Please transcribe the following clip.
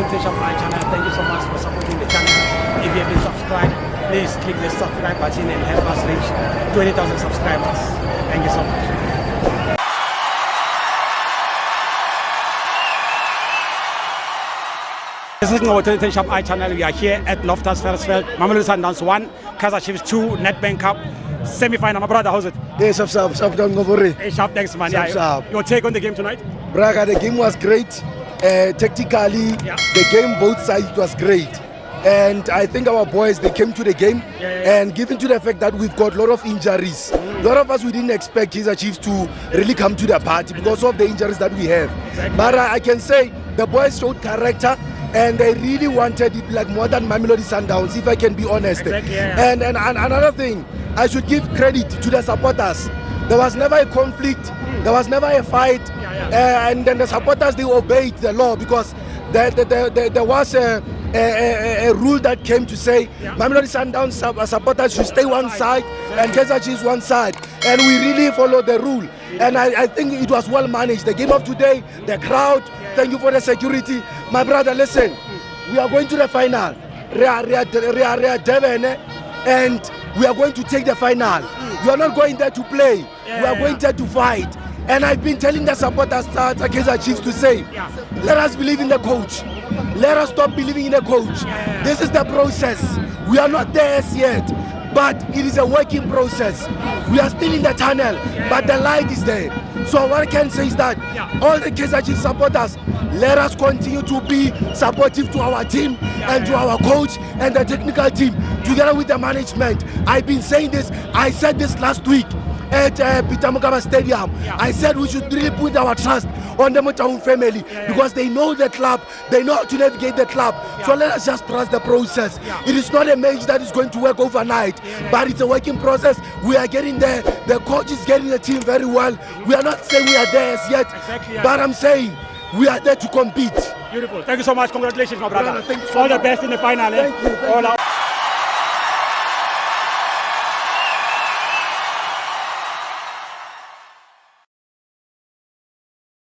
presentation of my channel. Thank you so much for supporting the channel. If you haven't subscribed, please click the subscribe button and help us reach 20,000 subscribers. Thank you so much. This is our presentation of my channel. We are here at Loftus Versfeld, Mamelodi Sundowns 1, Kaizer Chiefs 2, Nedbank Cup semi-final. My brother, how's it? Hey, sharp, don't go worry. Hey, sharp, thanks, man. Sharp. Your take on the game tonight? Braga, the game was great. Tactically, the game, both sides, it was great. And I think our boys, they came to the game. And given to the fact that we've got a lot of injuries, a lot of us, we didn't expect Kaizer Chiefs to really come to the party because of the injuries that we have. Exactly. But I can say the boys showed character. And they really wanted it like more than Mamelodi Sundowns, if I can be honest. Exactly, and another thing, I should give credit to the supporters. There was never a conflict, there was never a fight, and then the supporters, they obeyed the law because there was a rule that came to say Mamelodi Sundowns supporters should stay one side and Kaizer Chiefs one side, and we really followed the rule. And I think it was well managed. The game of today, the crowd, thank you for the security. My brother, listen, we are going to the final. We are Devon, and we are going to take the final. We are not going there to play. We are going there to fight. And I've been telling the supporters at Kaizer Chiefs to say, let us believe in the coach. Let us stop believing in the coach. This is the process. We are not there as yet, but it is a working process. We are still in the tunnel, but the light is there. So what I can say is that all the Kaizer Chiefs supporters, let us continue to be supportive to our team and to our coach and the technical team, together with the management. I've been saying this, I said this last week at Peter Mokaba Stadium. I said we should really put our trust on the Motown family because they know the club, they know how to navigate the club. So let us just trust the process. It is not a match that is going to work overnight, but it's a working process. We are getting there. The coach is getting the team very well. We are not saying we are there as yet, but I'm saying we are there to compete. Beautiful. Thank you so much. Congratulations, my brother. Thank you so All the much. best in the final. Thank you. All out.